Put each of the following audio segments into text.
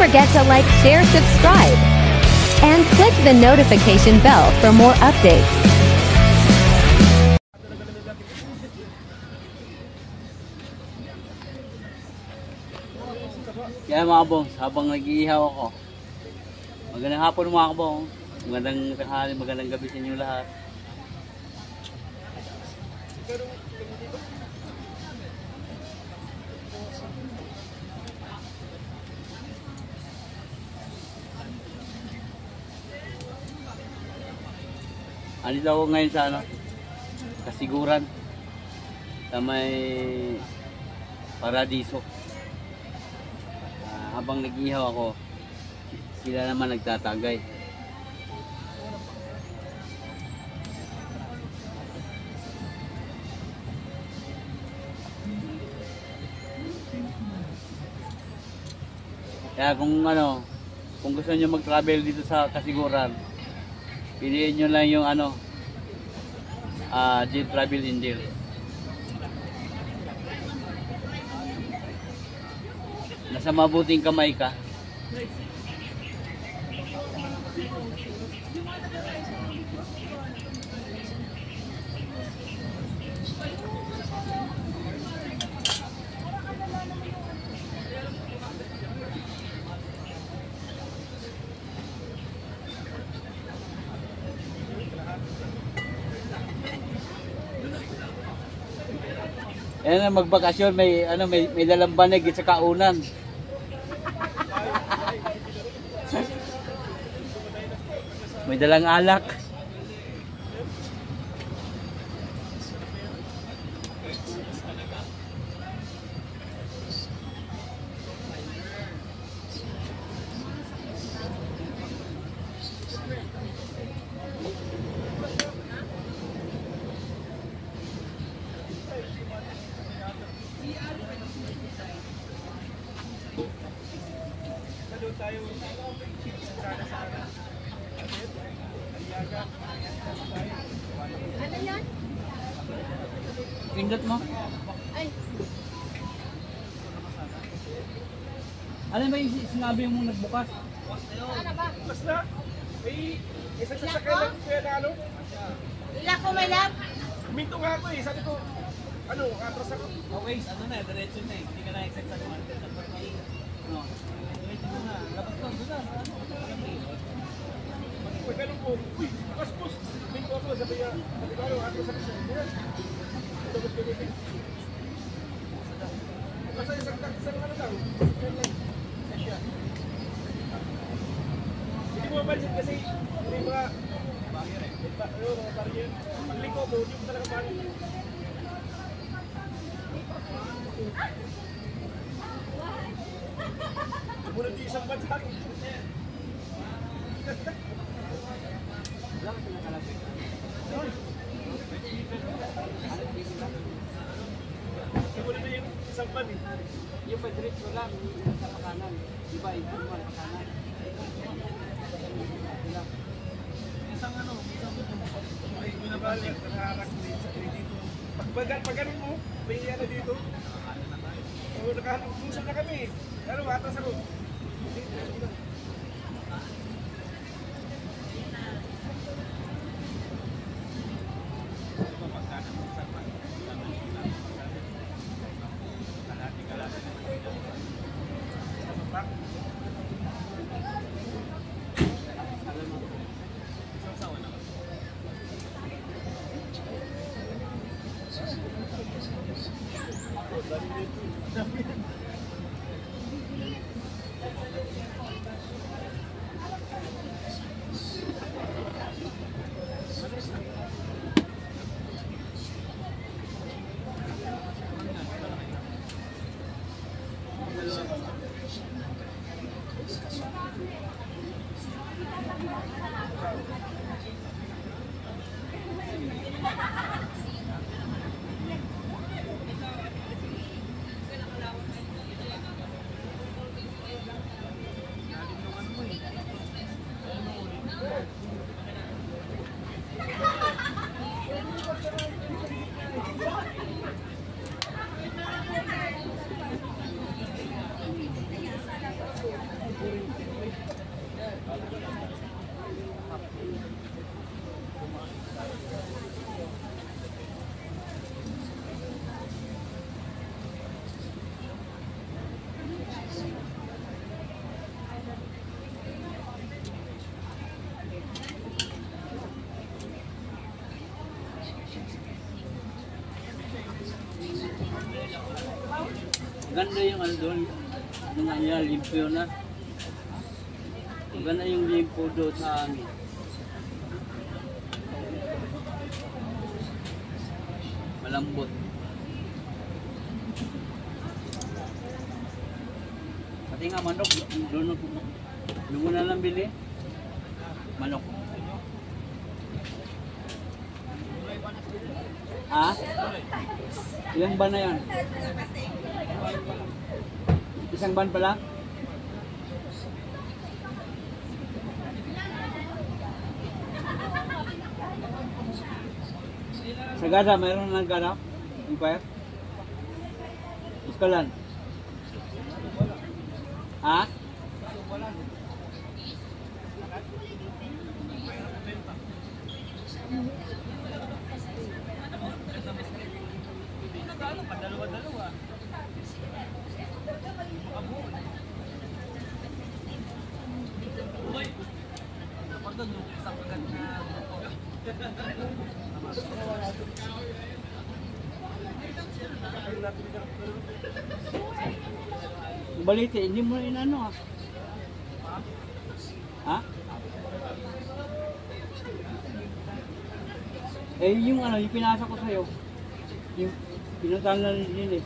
forget to like, share, subscribe, and click the notification bell for more updates. Kaya mga kabongs, habang nag-iihaw ako, magandang hapon mga kabongs, magandang tanghali, magandang gabi sa inyo lahat. Andito ako ngayon sa Kasiguran, sa may Paradiso. Habang nag-ihaw ako, sila naman nagtatagay. Kaya kung gusto niyo mag-travel dito sa Kasiguran, piliin nyo lang yung Jill Travel in Jill. Nasa mabuting kamay ka. Ayan na, magbakasyon, may dalang banig sa kaunan. May dalang alak. Ano yan? Pindot mo. Ay. Ano ba yung sinabi mo nagbukas? Ano ba? Bukas na. May isang sasakyan lang kuya na Ilan ko may lab? Minto nga ako sabi ko, atras ako. Okay, diretso na eh. Hindi ka na-expect sa kuwan. Diretso mo na. Labas ko, doon na. Pag ganun po, bukas po, minto ako, sabi ko, atras ako siya. Tapos ko yun. Basta isang lang. Siya. Hindi mo mapansin kasi may mga barrier. Pagliko mo, hindi mo talaga paano. Sumunod yung isang bansa. Sumunod na yung isang ban eh. Yung pa-diretso lang, sa pakanan. Diba, yung pakanan. Isang may binabalik, nakaharap dito. Pag ganun mo, may dito. Oo, nakahanap, puso na kami. Atas ako. maganda yung ano doon. Yung ano yan, limpyo na. Maganda yung limpo doon sa amin. Malambot. Pati nga manok, doon mo na lang bili. Manok. Ha? Ilang ban na yan? Isang ban pala? Sa Gada, mayroon na nagganap? Inquire? Iskalan? Ha? Balite, hindi mo inano ha? Ha? Eh yung ano, yung pinasa ko sa'yo. Yung pinuntahan na din eh.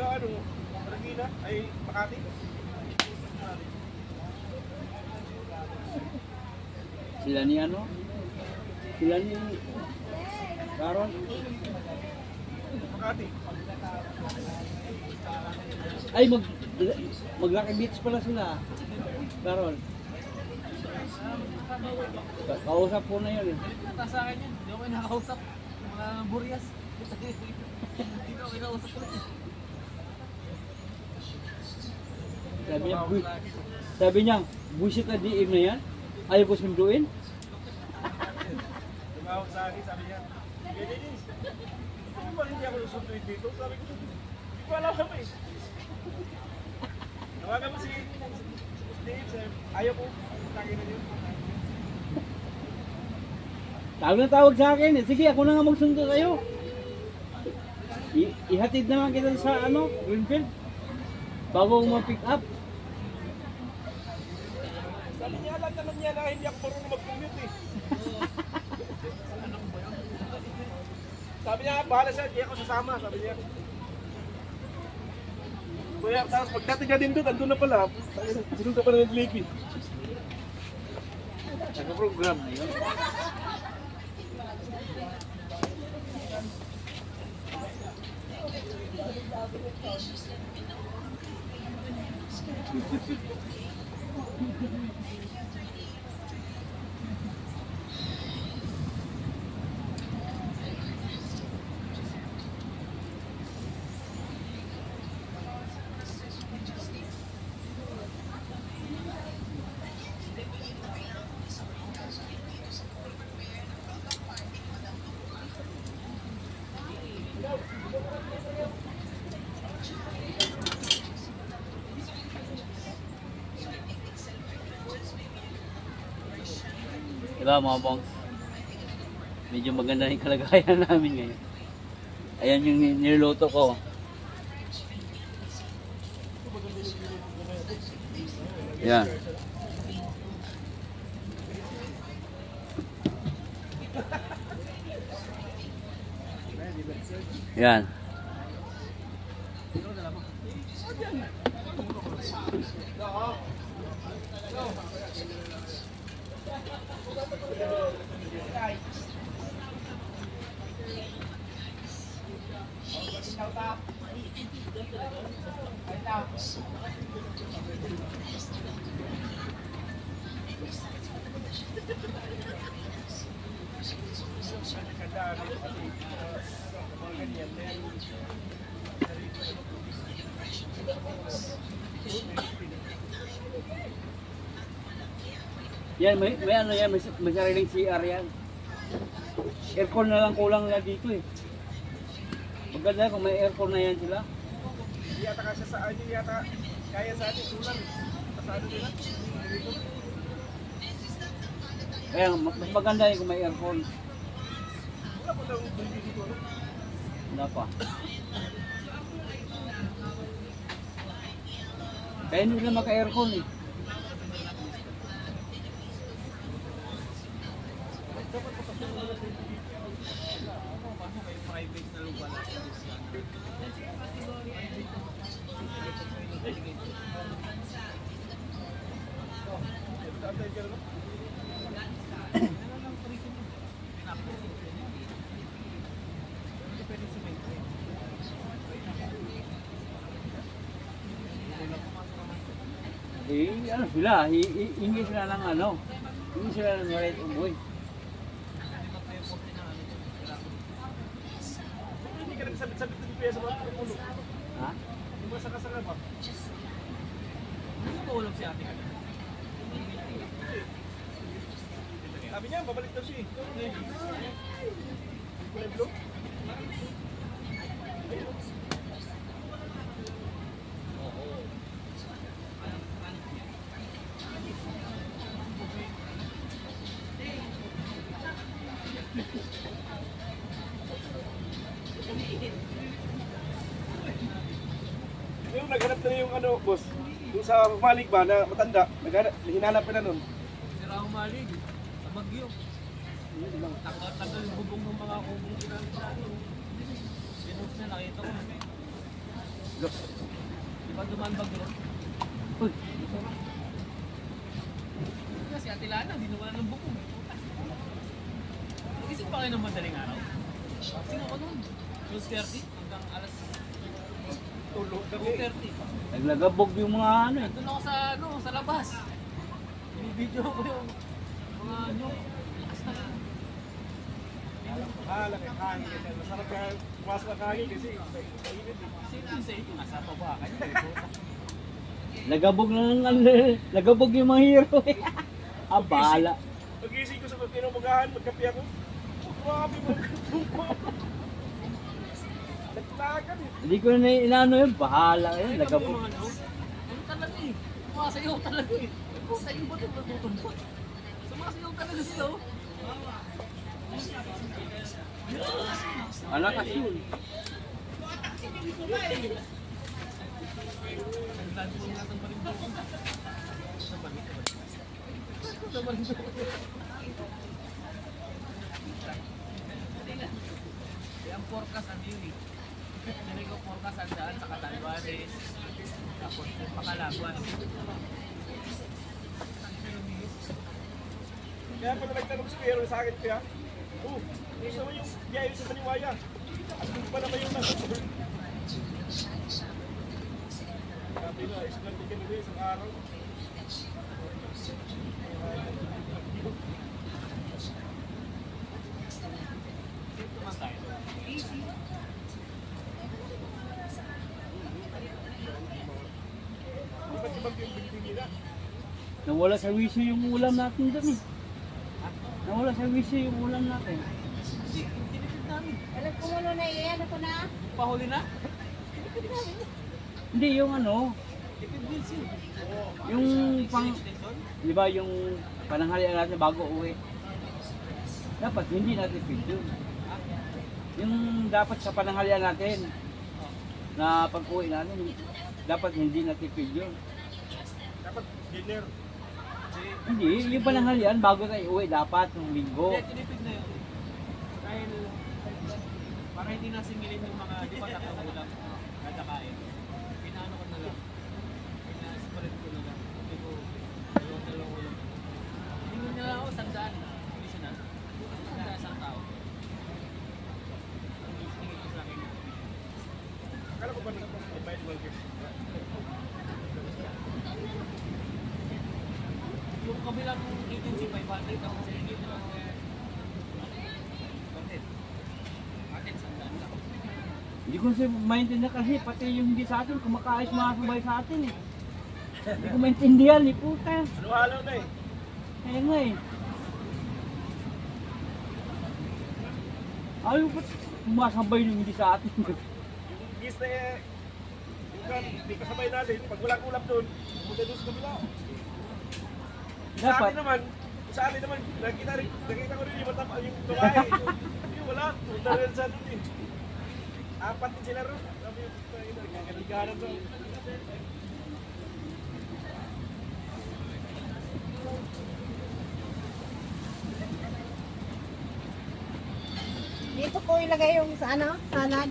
Ano, Regina ay Makati? Sila ni ano? Sila ni Karon? Makati. Ay, mag-Lucky Beach pala sila. Karon. Kausap po na yun eh. Sa akin yun, hindi ako nakakausap. Mga buryas. Hindi ako kinausap ko lang. Sabi niya, bullshit na DM na yan. Ayaw ko sunduin. Tumawag sa akin, sabi niya, Dennis, ano ba hindi ako susunduin dito? Sabi ko, hindi ko alam eh. Tawagan mo si Dave, sabi, ayaw ko, tangin na yun. Tawag na tawag sa akin eh. Sige, ako na nga magsundo sa'yo. Ihatid na lang kita sa ano, Greenfield. Bago mo pick up. Sabi niya, alam naman niya na hindi ako marunong mag-commute eh. Sabi niya, bahala siya, hindi ako sasama, sabi niya. Kuya, tapos pagdating niya din doon, andun na pala. Sinunod ka pa na ng Lakey. Nag-program na yun. Diba mga bongs? Medyo maganda yung kalagayan namin ngayon. Ayan yung niluto ko. Yan. Yan. Yan, may ano yan, may sariling CR yan. aircon na lang kulang na dito eh. Maganda kung may aircon na yan sila. Hindi yata kasi sa atin, yata kaya sa atin, sulan. Sa ano nila? Dito. Kaya mas maganda yun kung may aircon. Wala po daw bumili dito. Ano? Wala pa. Kaya hindi sila maka-aircon eh. Private na lupa lang. Tatay ka na. Ano sila, hindi sila ng ano, hindi sila ng right of way. Hindi ka nagsabit-sabit ng piya sa mga pulo. Ha? Yung mga sakasanga ba? Hindi ko ulam si ate ka. Sabi niya, babalik daw siya eh. Kulay blue? Yung naghanap na yung ano, boss, yung sa Malik ba na matanda, hinanap na nun. Sira ang malig. Sa Bagyo. Tagal yung bubong ng mga kumong ginamit natin. Pinost na nakita ko. Di ba dumaan Bagyo? Uy, Si Ate Lana, di naman ng bubong. Nag-isip pa kayo ng madaling araw? Sino ko nun? 12:30 hanggang alas Tulog kami. 2:30. naglagabog yung mga ano eh. Doon ako sa labas. Binibidyo ko yung mga lakas na Laki hangin. Masarap ka pumasok ng hangin kasi mainit eh. sino sa inyo, nasa baba ka niya. Nagabog yung mga hero eh. Bahala. Pag-ising ko sa pinamagahan, magkape ako. Grabe mo. Naglagan eh. Hindi ko na inaano yun, bahala yun, nagabog. Ano talaga eh. Sumasayaw talaga eh. Puta yung ba't yung natutumbot? Sumasayaw talaga sila oh. Ano kasi yun? Tandaan po natin pa rin po. Sa Marinduque. Ang forecast ang yun eh. Hindi ko forecast ang daan sa Catanduanes. Tapos yung Pacalaguan. Kaya pala nagtanong si Pero sa akin kaya, gusto mo yung biyahe sa Maniwaya. At kung pa naman yung nasa sabi na, isang ticket nila isang araw. Dito man tayo. Easy. Iba't ibang yung building nila. Nawala sa wisyo yung ulam natin dun eh. Nawala sa wisyo yung ulam natin. Hindi, tinipid namin. Alam ko muna na iyan ako na. Pahuli na? Hindi, yung ano, Tipid bills yun. yung pang, Extension? di ba yung pananghalian natin bago uwi. Dapat hindi natin feed yun. Yung dapat sa pananghalian natin, na pag-uwi natin, dapat hindi natin feed yun. Dapat dinner. Hindi, yung pananghalian bago tayo uwi, dapat ng linggo. Hindi, tinipid na yun. Dahil, para hindi nasingilin yung mga, di ba tatlong ulam, kada kain. Pinaano ko na lang. Pina-spread ko na lang. Hindi ko, dalawang ulam. Hindi na lang ako, 100. Additional. 100 isang tao. Tingin ko sa akin. Akala ko ba nag-invite mo gift? Yung kabilang agency, 500 ako sa inyo. Bakit? Bakit 100 lang? Hindi ko siya maintindihan kasi pati yung hindi sa atin, kumakaayos mga sabay sa atin eh. Hindi ko maintindihan eh, puta. Halo-halo na eh. Kaya nga eh. Ayaw ba't sumasabay nung hindi sa atin? Yung gis na yung kan, hindi kasabay natin. Pag walang ulap doon, pumunta doon sa kabila. Dapat. Sa atin naman, nakita ko rin yung matapa, yung babae. Yung wala, punta rin sa doon eh. Apat din sila ron. Sabi yung nagkakaligaran doon. Dito ko ilagay yung sa ano? Salad.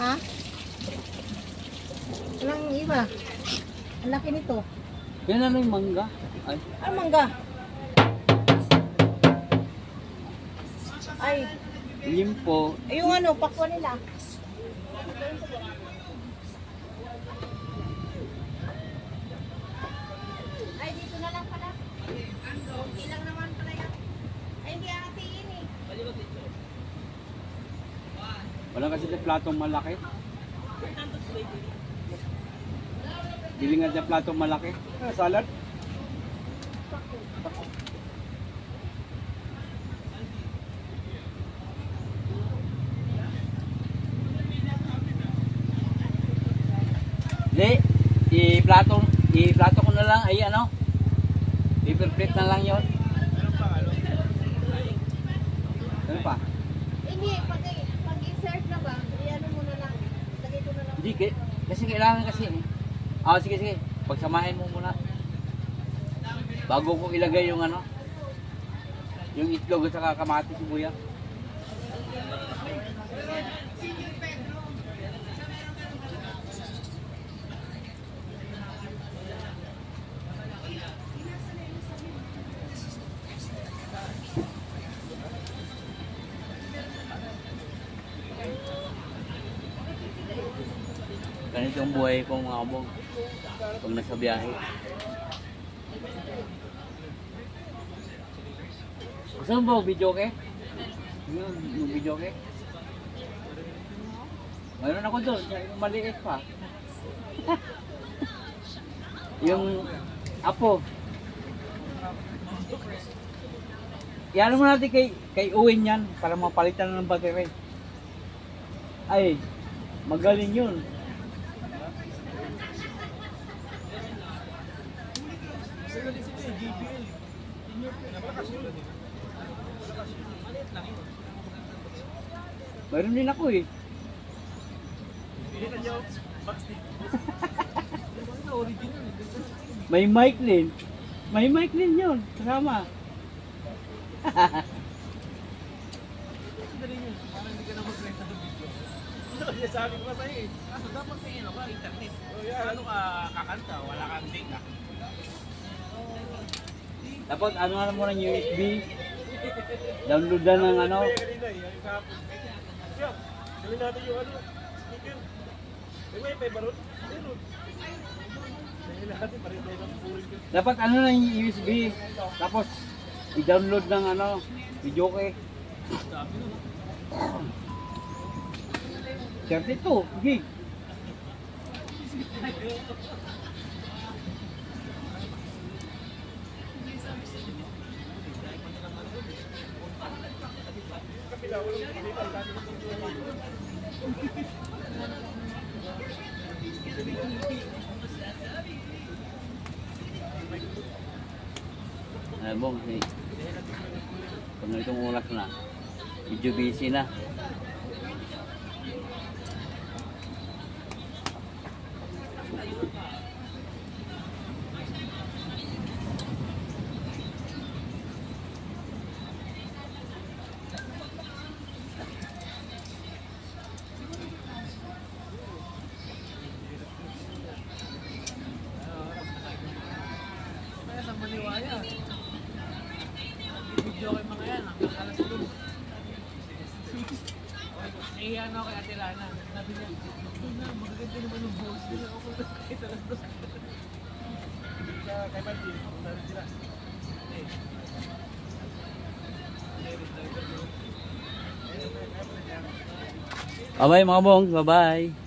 Ha? Walang iba. Ang laki nito. Yan ano yung mangga? Ay, Ay, mangga. Ay, limpo. yung ano, pakwa nila. Ay, dito na lang pala. Okay lang naman pala yan. Ay, hindi hatiin eh. Wala kasi na platong malaki. Bili nga na platong malaki. Salad? Hindi, i-plato ko na lang, ay ano, paper plate na lang yon. Ano pa? Hindi, pag-i-serve na ba, i-ano mo na lang. Lagay ko na lang. Hindi, kasi kailangan kasi eh. Ah, sige, pagsamahin mo muna. Bago ko ilagay yung ano, yung itlog at saka kamatis, sibuyas. Ganito ang buhay ko mga kabog pag nasa biyahe. Gusto mo ba video ke? Yung video ke? Mayroon ako doon, yung maliit pa. Yung apo. Iyan mo natin kay Owen yan para mapalitan ng battery. Ay, magaling yun. Mayroon din ako eh. May mic din. May mic din yun. Kasama. Sabi ko pa sa'yo eh. Kaso dapat sa ano ka, internet. Paano ka kakanta? Wala kang data. Dapat ano nga mo ng USB. Downloadan ng ano. Kaya kanina eh, yung kahapon. Kaya, gawin natin yung ano, speaker. May wifi ba ron? Meron. Dahil natin, parin tayo ng burin ko. Dapat ano ng USB. Tapos i-download ng ano, video ke. 32 gig. Bong, pag itong oras na, medyo busy na. Kaya sa Maliwaya. Video ko yung mga yan, hanggang alas 2. Nahihiyan ako kay Ate Lana. Sabi niya, ito na, magaganda naman yung boss. Hindi na ako kahit alas 2. Kay Martin, punta rin sila. Bye-bye mga bong, bye-bye.